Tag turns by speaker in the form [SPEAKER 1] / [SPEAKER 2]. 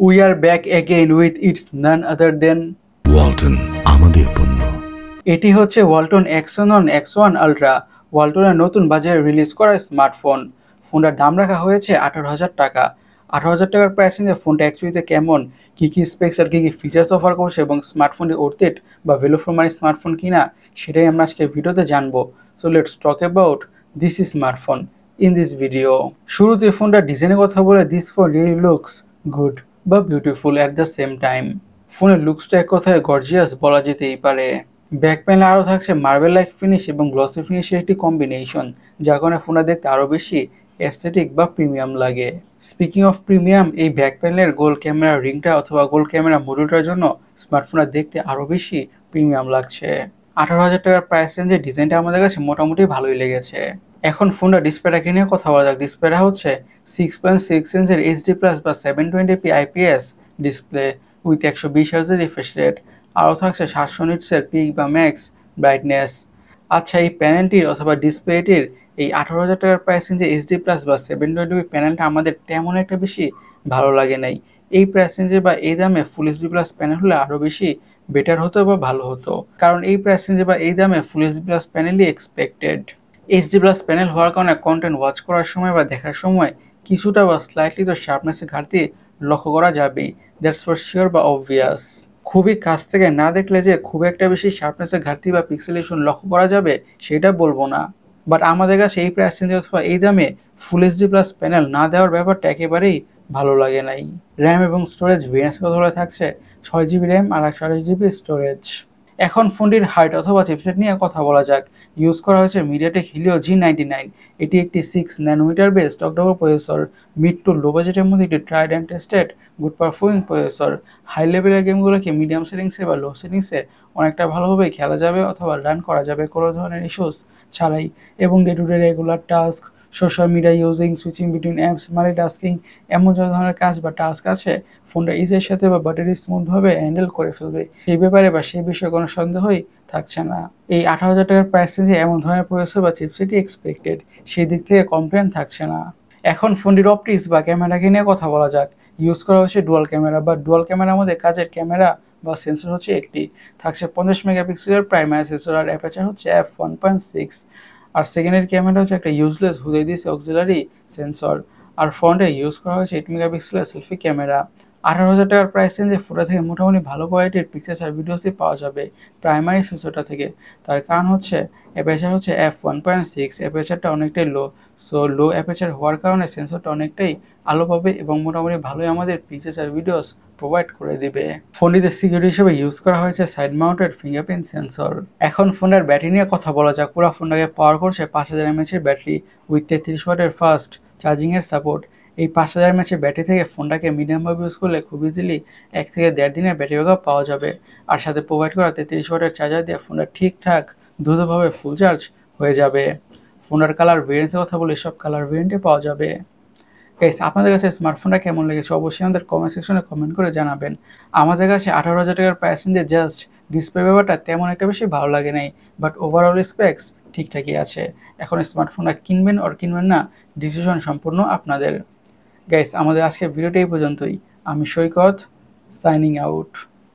[SPEAKER 1] We are back again with its none other than
[SPEAKER 2] Walton আমাদের পণ্য।
[SPEAKER 1] এটি হচ্ছে ওয়ালটন এক্সনন X1 আলট্রা, ওয়ালটনের নতুন বাজারে রিলিজ করা স্মার্টফোন। ফোনটার দাম রাখা হয়েছে 18,000 টাকা। 18,000 টাকার প্রাইসিংয়ে ফোনটা অ্যাকচুয়ালিতে কেমন, কী কী স্পেক্স আর কী কী ফিচার্স অফার করছে এবং স্মার্টফোনটি ওর্থ ইট বা ভ্যালু ফর মানি স্মার্টফোন কিনা, সেটাই আমরা আজকে ভিডিওতে জানবো। So let's talk about this smartphone in this video. শুরুতে ফোনটার ডিজাইনের কথা বলে, this phone really looks good বা beautiful at the same time. ফোনের লুকসটা এক কথায় গর্জিয়াস বলা যেতেই পারে। ব্যাক প্যানেলে আরও থাকছে মার্বেল লাইক ফিনিশ এবং গ্লসি ফিনিশের একটি কম্বিনেশন, যার কারণে ফোনটা দেখতে আরও বেশি অ্যাস্থেটিক বা প্রিমিয়াম লাগে। স্পিকিং অফ প্রিমিয়াম, এই ব্যাক প্যানেলের গোল ক্যামেরা রিংটা অথবা গোল ক্যামেরা মডিউলটার জন্য স্মার্টফোনটা দেখতে আরও বেশি প্রিমিয়াম লাগছে। 18,000 টাকার প্রাইস রেঞ্জে ডিজাইনটা আমাদের কাছে মোটামুটি ভালোই লেগেছে। এখন ফোনটা ডিসপ্লেটাকে নিয়ে কথা বলা যাক। ডিসপ্লেটা হচ্ছে 6.6 ইঞ্চের এইচডি প্লাস বা 720p IPS ডিসপ্লে উইথ 120 হার্জের রিফ্রেশ রেট। আরও থাকছে 700 নিটসের পিক বা ম্যাক্স ব্রাইটনেস। আচ্ছা, এই প্যানেলটির অথবা ডিসপ্লেটির এই 18,000 টাকার প্রাইস রেঞ্জে এইচডি প্লাস বা 720p প্যানেলটা আমাদের তেমন একটা বেশি ভালো লাগে নাই। এই প্রাইস রেঞ্জে বা এই দামে ফুল এইচডি প্লাস প্যানেল হলে আরও বেশি বেটার হতো বা ভালো হতো, কারণ এই প্রাইস রেঞ্জে বা এই দামে ফুল এইচডি প্লাস প্যানেলই এক্সপেক্টেড। এইচডি প্লাস প্যানেল হওয়ার কারণে কন্টেন্ট ওয়াচ করার সময় বা দেখার সময় কিছুটা বা স্লাইটলি তো শার্পনেসের ঘাটতি লক্ষ্য করা যাবেই, দ্যাটস ফর শিওর বা অবভিয়াস। খুবই কাছ থেকে না দেখলে যে খুব একটা বেশি শার্পনেসের ঘাটতি বা পিক্সেলেশন লক্ষ্য করা যাবে সেটা বলবো না, বাট আমাদের কাছে এই প্রাইস রেঞ্জে অথবা এই দামে ফুল এইচডি প্লাস প্যানেল না দেওয়ার ব্যাপারটা একেবারেই ভালো লাগে নাই। র্যাম এবং স্টোরেজ ভেরিয়েন্টস কথা বলে থাকছে 6GB র্যাম আর 128GB স্টোরেজ। এখন ফোনটির হার্ট অথবা চিপসেট নিয়ে কথা বলা যাক। ইউজ করা হয়েছে মিডিয়াটেক হিলিও G99। এটি একটি 6 nanometre base octacore processor, mid to low বাজেটের মধ্যে একটি tried and tested good performing processor. High লেভেলের গেমগুলোকে মিডিয়াম সেটিংসে বা লো সেটিংসে অনেকটা ভালোভাবে খেলা যাবে অথবা রান করা যাবে কোনো ধরনের ইস্যুস ছাড়াই, এবং day to day regular task, social media using, switching between apps, multitasking, এমন যত ধরনের কাজ বা টাস্ক আছে ফোনটা ইজের সাথে বা ব্যাটারি স্মুথভাবে হ্যান্ডেল করে ফেলবে, সেই ব্যাপারে বা সেই বিষয়ে কোনো সন্দেহই থাকছে না। এই 18,000 টাকার প্রাইস রেঞ্জে এমন ধরনের প্রসেসর বা চিপসেটই এক্সপেক্টেড, সেই দিক থেকে কমপ্লেন থাকছে না। এখন ফোনটির অপটিক্স বা ক্যামেরাকে নিয়ে কথা বলা যাক। ইউজ করা হচ্ছে ডুয়াল ক্যামেরা, বা ডুয়াল ক্যামেরার মধ্যে কাজের ক্যামেরা বা সেন্সর হচ্ছে একটি, থাকছে 50 মেগাপিক্সেলের প্রাইমারি সেন্সর আর অ্যাপারচার হচ্ছে f1.6। আর সেকেন্ডারি ক্যামেরা হচ্ছে একটা ইউজলেস হুদে দিয়েছে অক্সিলারি সেন্সর। আর ফ্রন্টে ইউজ করা হয়েছে 8 মেগাপিক্সেলের সেলফি ক্যামেরা। 18,000 টাকার প্রাইস রেঞ্জে ফোটা থেকে মোটামুটি ভালো কোয়ালিটির পিকচার্স আর ভিডিওসই পাওয়া যাবে প্রাইমারি সেন্সরটা থেকে। তার কারণ হচ্ছে অ্যাপারচার হচ্ছে f1.6, অ্যাপারচারটা অনেকটাই লো। সো লো অ্যাপারচার হওয়ার কারণে সেন্সরটা অনেকটাই আলো পাবে এবং মোটামুটি ভালোই আমাদের পিকচার্স আর ভিডিওস প্রোভাইড করে দিবে। ফোনটিতে সিকিউরিটি হিসেবে ইউজ করা হয়েছে সাইড মাউন্টেড ফিঙ্গারপ্রিন্ট সেন্সর। এখন ফোনটার ব্যাটারি নিয়ে কথা বলা যাক। পুরো ফোনটাকে পাওয়ার করছে 5000 mAh ব্যাটারি উইথ 33 ওয়াটের ফাস্ট চার্জিংয়ের সাপোর্ট। এই 5000 mAh ব্যাটারি থেকে ফোনটাকে মিডিয়ামভাবে ইউজ করলে খুব ইজিলি 1 থেকে 1.5 দিনের ব্যাটারি ব্যাকআপ পাওয়া যাবে। আর সাথে প্রোভাইড করা 33 ওয়াটের চার্জার দিয়ে ফোনটা ঠিকঠাক দ্রুতভাবে ফুল চার্জ হয়ে যাবে। ফোনটার কালার ভেরিয়েন্টের কথা বলে সব কালার ভেরিয়েন্টে পাওয়া যাবে। গাইস, আপনাদের কাছে স্মার্টফোনটা কেমন লেগেছে অবশ্যই আমাদের কমেন্ট সেকশনে কমেন্ট করে জানাবেন। আমাদের কাছে 18,000 টাকার প্রাইস রেঞ্জে জাস্ট ডিসপ্লে ব্যাপারটা তেমন একটা বেশি ভালো লাগে নাই, বাট ওভারঅল স্পেক্স ঠিকঠাকই আছে। এখন স্মার্টফোনটা কিনবেন আর কিনবেন না, ডিসিশন সম্পূর্ণ আপনাদের। গাইস, আমাদের আজকের ভিডিওটা এই পর্যন্তই। আমি সৈকত, সাইনিং আউট।